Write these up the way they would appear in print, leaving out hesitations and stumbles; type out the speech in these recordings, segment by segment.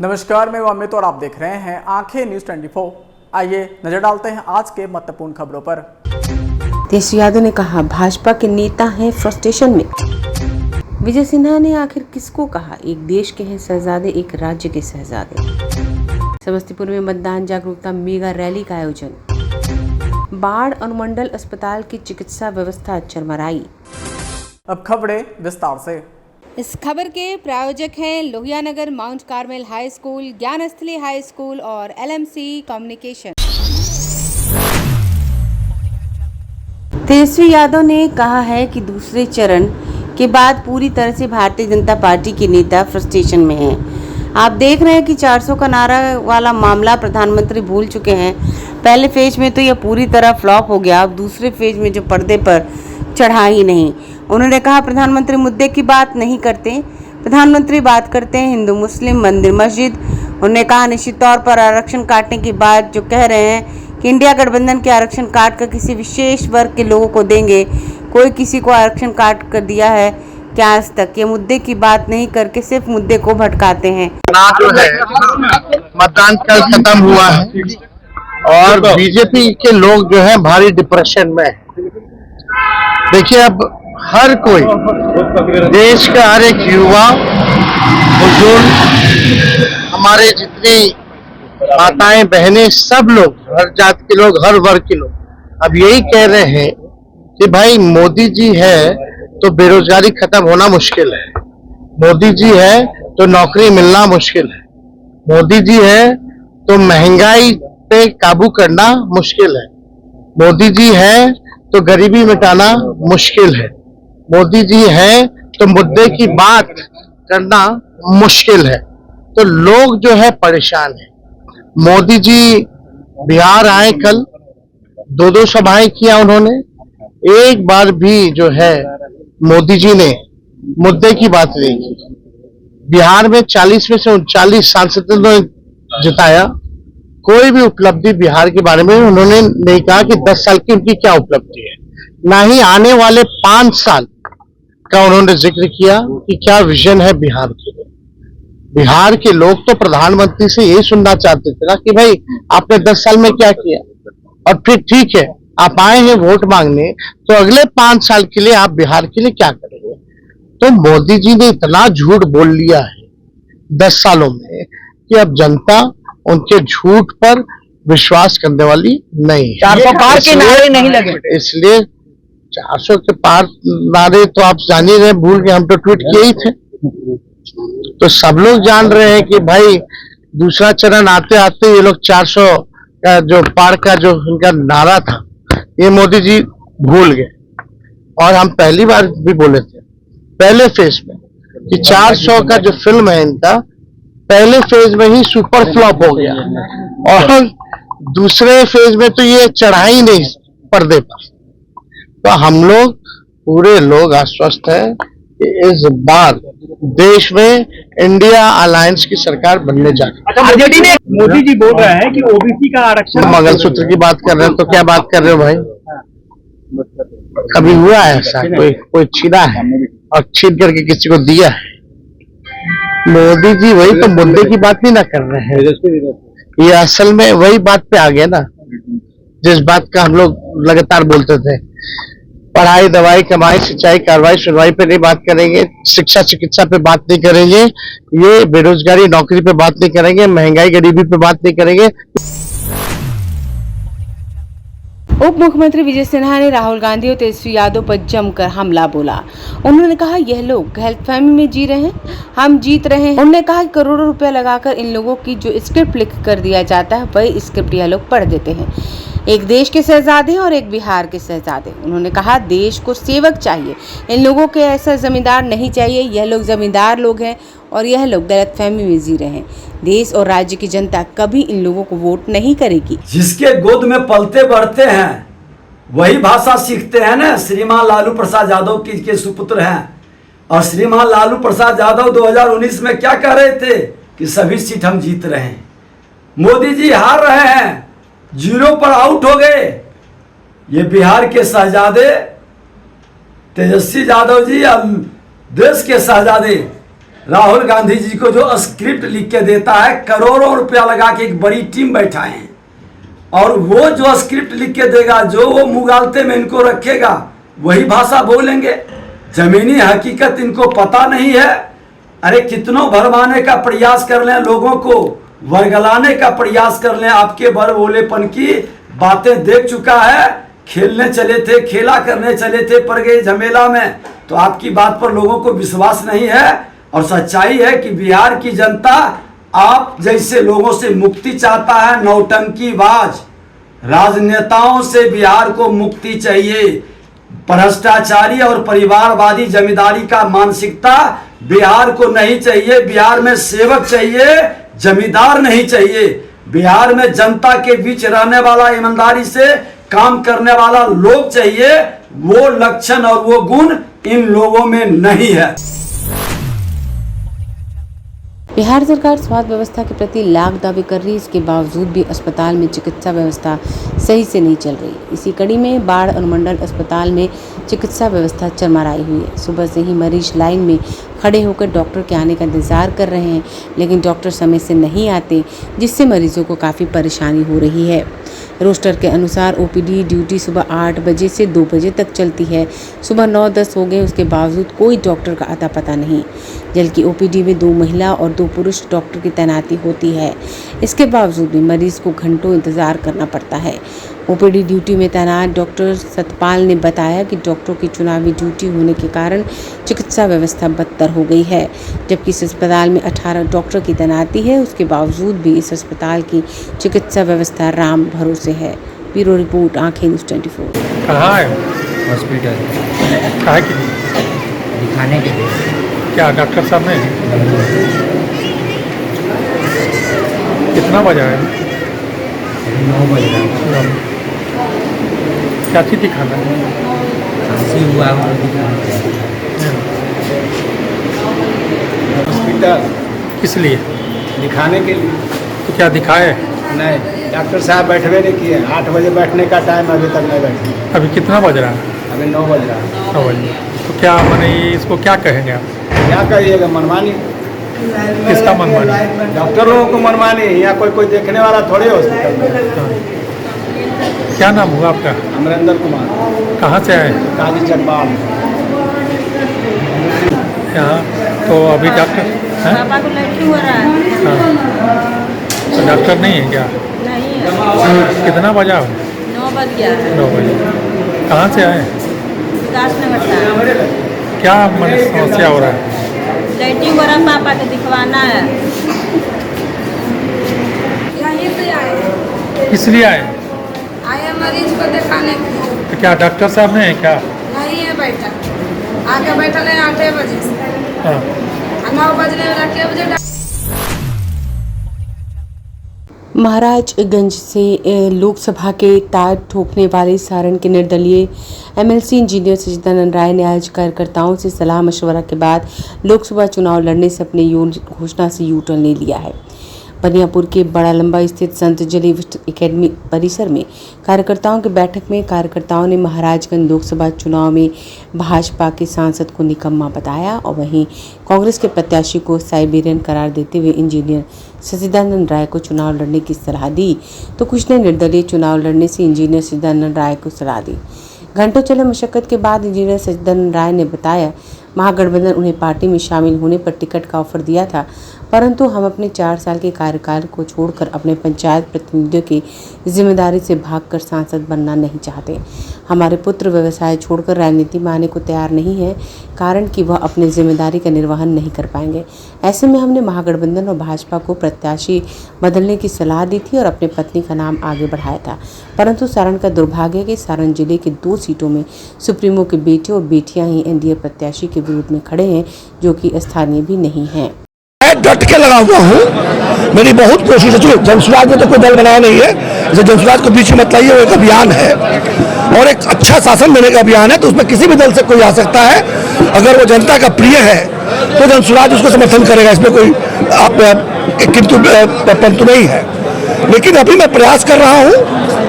नमस्कार, मैं अमित और आप देख रहे हैं आंखें न्यूज 24। आइए नजर डालते हैं आज के महत्वपूर्ण खबरों पर। तेजस्वी यादव ने कहा भाजपा के नेता हैं फ्रस्ट्रेशन में। विजय सिन्हा ने आखिर किसको कहा, एक देश के हैं शहजादे, एक राज्य के शहजादे। समस्तीपुर में मतदान जागरूकता मेगा रैली का आयोजन। बाढ़ अनुमंडल अस्पताल की चिकित्सा व्यवस्था चरमराई। अब खबरें विस्तार से। इस खबर के प्रायोजक हैं Lohianagar mount Carmel high school, Gyansthali high school और LMC कम्युनिकेशन। तेजस्वी यादव ने कहा है कि दूसरे चरण के बाद पूरी तरह से भारतीय जनता पार्टी के नेता फ्रस्ट्रेशन में हैं। आप देख रहे हैं कि 400 का नारा वाला मामला प्रधानमंत्री भूल चुके हैं। पहले फेज में तो यह पूरी तरह फ्लॉप हो गया, अब दूसरे फेज में जो पर्दे पर चढ़ा ही नहीं। उन्होंने कहा प्रधानमंत्री मुद्दे की बात नहीं करते, प्रधानमंत्री बात करते हैं हिंदू मुस्लिम मंदिर मस्जिद। उन्होंने कहा निश्चित तौर पर आरक्षण काटने की बात जो कह रहे हैं कि इंडिया गठबंधन के आरक्षण काट कर किसी विशेष वर्ग के लोगों को देंगे, कोई किसी को आरक्षण काट कर दिया है क्या आज तक? ये मुद्दे की बात नहीं करके सिर्फ मुद्दे को भटकाते हैं। जो है मतदान कल खत्म हुआ है और बीजेपी के लोग जो है भारी डिप्रेशन में है। देखिए, अब हर कोई देश का हर एक युवा, बुजुर्ग, हमारे जितनी माताएं बहनें, सब लोग, हर जाति के लोग, हर वर्ग के लोग अब यही कह रहे हैं कि भाई मोदी जी है तो बेरोजगारी खत्म होना मुश्किल है, मोदी जी है तो नौकरी मिलना मुश्किल है, मोदी जी है तो महंगाई पे काबू करना मुश्किल है, मोदी जी है तो गरीबी मिटाना मुश्किल है, मोदी जी है तो मुद्दे की बात करना मुश्किल है। तो लोग जो है परेशान है। मोदी जी बिहार आए, कल 2 सभाएं किया उन्होंने, एक बार भी जो है मोदी जी ने मुद्दे की बात नहीं की। बिहार में 40 में से 39 सांसदों ने जिताया, कोई भी उपलब्धि बिहार के बारे में उन्होंने नहीं कहा कि 10 साल की उनकी क्या उपलब्धि है, ना ही आने वाले 5 साल का उन्होंने जिक्र किया कि क्या विजन है बिहार के लिए। बिहार के लोग तो प्रधानमंत्री से यही सुनना चाहते थे ना कि भाई आपने 10 साल में क्या किया, और फिर ठीक है आप आए हैं वोट मांगने, तो अगले 5 साल के लिए आप बिहार के लिए क्या करेंगे। तो मोदी जी ने इतना झूठ बोल लिया है 10 सालों में कि अब जनता उनके झूठ पर विश्वास करने वाली नहीं है। 400 पार के नारे नहीं लगे, इसलिए 400 के पार नारे तो आप जान ही रहे, भूल के हम तो ट्वीट किए ही थे। तो सब लोग जान रहे हैं कि भाई दूसरा चरण आते आते ये लोग 400 का जो पार का जो उनका नारा था ये मोदी जी भूल गए। और हम पहली बार भी बोले थे पहले फेज में कि 400 का जो फिल्म है इनका पहले फेज में ही सुपर फ्लॉप हो गया, और दूसरे फेज में तो ये चढ़ा ही नहीं पर्दे पर। तो हम लोग पूरे लोग आश्वस्त हैं कि इस बार देश में इंडिया अलायंस की सरकार बनने जा रही है। मोदी जी बोल रहे हैं कि ओबीसी का आरक्षण, मंगलसूत्र की बात कर रहे हैं तो क्या बात कर रहे हो भाई? कभी हुआ है ऐसा? कोई छीना है और छीन करके किसी को दिया है? मोदी जी वही तो मुद्दे की बात नहीं ना कर रहे हैं। ये असल में वही बात पे आ गया ना जिस बात का हम लोग लगातार बोलते थे। पढ़ाई, दवाई, कमाई, सिंचाई, कार्रवाई, सुनवाई पे नहीं बात करेंगे, शिक्षा चिकित्सा पे बात नहीं करेंगे, ये बेरोजगारी नौकरी पे बात नहीं करेंगे, महंगाई गरीबी पे बात नहीं करेंगे। उप मुख्यमंत्री विजय सिन्हा ने राहुल गांधी और तेजस्वी यादव पर जमकर हमला बोला। उन्होंने कहा यह लोग गलतफहमी में जी रहे हैं, हम जीत रहे हैं। उन्होंने कहा कि करोड़ों रुपया लगाकर इन लोगों की जो स्क्रिप्ट लिख कर दिया जाता है वही स्क्रिप्ट यह लोग पढ़ देते हैं। एक देश के शहजादे और एक बिहार के शहजादे। उन्होंने कहा देश को सेवक चाहिए, इन लोगों के ऐसा जमींदार नहीं चाहिए। यह लोग जमींदार लोग हैं और यह लोग गलतफहमी में जी रहे हैं। देश और राज्य की जनता कभी इन लोगों को वोट नहीं करेगी। जिसके गोद में पलते बढ़ते हैं वही भाषा सीखते हैं ना। श्रीमान लालू प्रसाद यादव के सुपुत्र हैं, और श्रीमान लालू प्रसाद यादव 2019 में क्या कह रहे थे कि सभी सीट हम जीत रहे हैं। मोदी जी हार रहे हैं, 0 पर आउट हो गए। ये बिहार के शहजादे तेजस्वी यादव जी, अब देश के शहजादे राहुल गांधी जी को जो स्क्रिप्ट लिख के देता है, करोड़ों रुपया लगा के एक बड़ी टीम बैठाए हैं, और वो जो स्क्रिप्ट लिख के देगा, जो वो मुगालते में इनको रखेगा, वही भाषा बोलेंगे। जमीनी हकीकत इनको पता नहीं है। अरे कितनों भरमाने का प्रयास कर लें, लोगों को वर्गलाने का प्रयास कर लें, आपके बड़बोलेपन की बातें देख चुका है। खेलने चले थे, खेला करने चले थे, पड़ गए झमेला में, तो आपकी बात पर लोगों को विश्वास नहीं है। और सच्चाई है कि बिहार की जनता आप जैसे लोगों से मुक्ति चाहता है। नौटंकीबाज राजनेताओं से बिहार को मुक्ति चाहिए। भ्रष्टाचारी और परिवारवादी जमींदारी का मानसिकता बिहार को नहीं चाहिए। बिहार में सेवक चाहिए, जमींदार नहीं चाहिए। बिहार में जनता के बीच रहने वाला, ईमानदारी से काम करने वाला लोग चाहिए। वो लक्षण और वो गुण इन लोगों में नहीं है। बिहार सरकार स्वास्थ्य व्यवस्था के प्रति लाख दावे कर रही है, इसके बावजूद भी अस्पताल में चिकित्सा व्यवस्था सही से नहीं चल रही। इसी कड़ी में बाढ़ अनुमंडल अस्पताल में चिकित्सा व्यवस्था चरमराई हुई है। सुबह से ही मरीज लाइन में खड़े होकर डॉक्टर के आने का इंतज़ार कर रहे हैं, लेकिन डॉक्टर समय से नहीं आते, जिससे मरीजों को काफ़ी परेशानी हो रही है। रोस्टर के अनुसार ओपीडी ड्यूटी सुबह 8 बजे से 2 बजे तक चलती है। सुबह 9-10 हो गए, उसके बावजूद कोई डॉक्टर का अता पता नहीं। जबकि ओपीडी में 2 महिला और 2 पुरुष डॉक्टर की तैनाती होती है। इसके बावजूद भी मरीज को घंटों इंतज़ार करना पड़ता है। ओपीडी ड्यूटी में तैनात डॉक्टर सतपाल ने बताया कि डॉक्टरों की चुनावी ड्यूटी होने के कारण चिकित्सा व्यवस्था बदतर हो गई है। जबकि इस अस्पताल में 18 डॉक्टर की तैनाती है, उसके बावजूद भी इस अस्पताल की चिकित्सा व्यवस्था राम भरोसे है। ब्यूरो रिपोर्ट, आंखें न्यूज़ 24। कहाँ है? हॉस्पिटल कहाँ की? दिखाने के लिए। क्या डॉक्टर साहब ने? कितना बजा है? 9 बजे। क्या चीज़ दिखाना है? खांसी हुआ है, वो दिखाना है। हॉस्पिटल किस लिए? दिखाने के लिए। तो क्या दिखाए? नहीं, डॉक्टर साहब बैठवे नहीं किए। 8 बजे बैठने का टाइम, अभी तक नहीं बैठे। अभी कितना बज रहा है? अभी 9 बज रहा है। 9 बजे। तो क्या माने इसको क्या कहेंगे आप? क्या कहिएगा, मनमानी। किसका मनमानी? डॉक्टर लोगों को मनमानी। यहाँ कोई देखने वाला थोड़े हॉस्पिटल में। हाँ। क्या नाम हुआ आपका? अमरेंद्र कुमार। कहाँ से आए? काजी चकबाल। यहाँ तो अभी डॉक्टर हैं? पापा को लड़की हो रहा है। हाँ। तो डॉक्टर नहीं है क्या? नहीं है। कितना बजा? 9 बज गया है। 9 बजे। कहाँ से आए? विकासनगर से। क्या मन समस्या हो रहा है? लड़की हो रहा, पापा को दिखवाना है। यहीं से आए किस लिए आए? मरीज को दिखाने के लिए। तो क्या डॉक्टर साहब ने क्या? नहीं है बैठा, आके बैठल है 8 बजे से। हाँ। 9 बजने वाला के बजे। महाराजगंज से लोकसभा के तार ठोकने वाले सारण के निर्दलीय एमएलसी इंजीनियर सचिदानंद राय ने आज कार्यकर्ताओं से सलाह मशवरा के बाद लोकसभा चुनाव लड़ने से अपने घोषणा से यू टर्न ले लिया है। बनियापुर के बड़ा लंबा स्थित संत जली एकेडमी परिसर में कार्यकर्ताओं की बैठक में कार्यकर्ताओं ने महाराजगंज लोकसभा चुनाव में भाजपा के सांसद को निकम्मा बताया और वहीं कांग्रेस के प्रत्याशी को साइबेरियन करार देते हुए इंजीनियर सचिदानंद राय को चुनाव लड़ने की सलाह दी, तो कुछ ने निर्दलीय चुनाव लड़ने से इंजीनियर सचिदानंद राय को सलाह दी। घंटों चले मशक्कत के बाद इंजीनियर सचिदानंद राय ने बताया, महागठबंधन उन्हें पार्टी में शामिल होने पर टिकट का ऑफर दिया था, परंतु हम अपने 4 साल के कार्यकाल को छोड़कर अपने पंचायत प्रतिनिधियों की जिम्मेदारी से भागकर सांसद बनना नहीं चाहते। हमारे पुत्र व्यवसाय छोड़कर राजनीति में आने को तैयार नहीं है, कारण कि वह अपनी जिम्मेदारी का निर्वहन नहीं कर पाएंगे। ऐसे में हमने महागठबंधन और भाजपा को प्रत्याशी बदलने की सलाह दी थी और अपने पत्नी का नाम आगे बढ़ाया था, परंतु सारण का दुर्भाग्य है कि सारण जिले के 2 सीटों में सुप्रीमो के बेटे और बेटियां ही एनडीए प्रत्याशी के विरोध में खड़े हैं, जो कि स्थानीय भी नहीं हैं। मैं डट के लगा हुआ हूँ, मेरी बहुत कोशिश है। जनसुराज में तो कोई दल बनाया नहीं है, जनसुराज को बीच में मत लाइए, वो एक अभियान है और एक अच्छा शासन देने का अभियान है, तो उसमें किसी भी दल से कोई आ सकता है। अगर वो जनता का प्रिय है तो जनसुराज उसको समर्थन करेगा, इसमें कोई किंतु परंतु नहीं है। लेकिन अभी मैं प्रयास कर रहा हूँ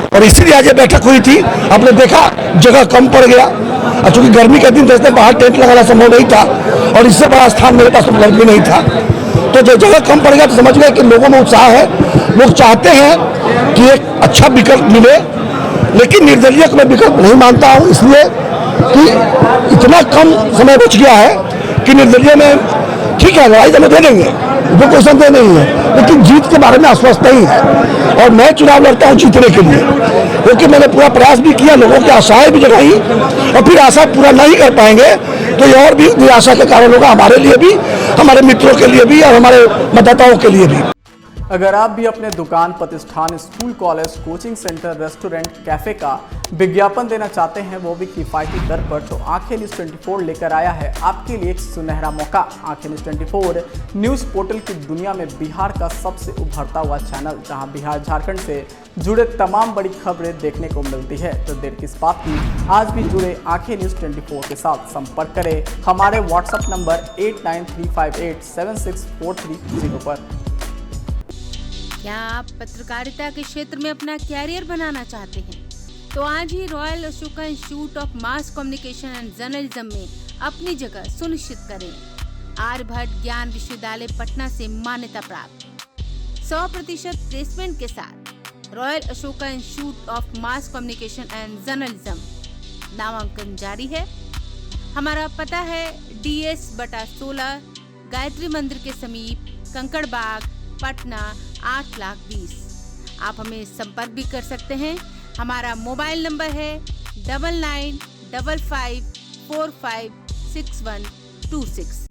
और इसीलिए आज ये बैठक हुई थी। आपने देखा जगह कम पड़ गया, और चूंकि गर्मी के दिन जैसे बाहर टेंट लगाना संभव नहीं था और इससे बड़ा स्थान मेरे पास उपलब्ध भी नहीं था, तो जो जगह कम पड़ गया तो समझ गए कि लोगों में उत्साह है, लोग चाहते हैं कि एक अच्छा विकल्प मिले, लेकिन निर्दलीय को मैं विकल्प नहीं मानता हूँ, इसलिए कि इतना कम समय बच गया है कि निर्दलीय में ठीक है लड़ाई तो दे देंगे, वो कोई संदेह नहीं है, लेकिन जीत के बारे में आश्वस्त नहीं है। और मैं चुनाव लड़ता हूँ जीतने के लिए, क्योंकि मैंने पूरा प्रयास भी किया, लोगों की आशाएं भी जगाई, और फिर आशा पूरा नहीं कर पाएंगे तो ये और भी निराशा के कारण होगा हमारे लिए भी, हमारे मित्रों के लिए भी और हमारे मतदाताओं के लिए भी। अगर आप भी अपने दुकान, प्रतिष्ठान, school, college, coaching centre, restaurant, cafe का विज्ञापन देना चाहते हैं, वो भी किफायती दर पर, तो आंखें न्यूज़ 24 लेकर आया है आपके लिए एक सुनहरा मौका। आंखें न्यूज़ 24 न्यूज़ पोर्टल की दुनिया में बिहार का सबसे उभरता हुआ चैनल, जहां बिहार झारखंड से जुड़े तमाम बड़ी खबरें देखने को मिलती है। तो देर किस बात की, आज भी जुड़े आंखें न्यूज़ 24 के साथ। संपर्क करें हमारे व्हाट्सएप नंबर 8935876430 पर। क्या आप पत्रकारिता के क्षेत्र में अपना कैरियर बनाना चाहते हैं? तो आज ही royal Ashoka institute of mass communication and journalism में अपनी जगह सुनिश्चित करें। आर्यभट्ट ज्ञान विश्वविद्यालय पटना से मान्यता प्राप्त 100% प्लेसमेंट के साथ royal Ashoka institute of mass communication and journalism नामांकन जारी है। हमारा पता है DS/16 गायत्री मंदिर के समीप, कंकड़ बाग, पटना 8,20,000। आप हमें संपर्क भी कर सकते हैं। हमारा मोबाइल नंबर है 9955456126।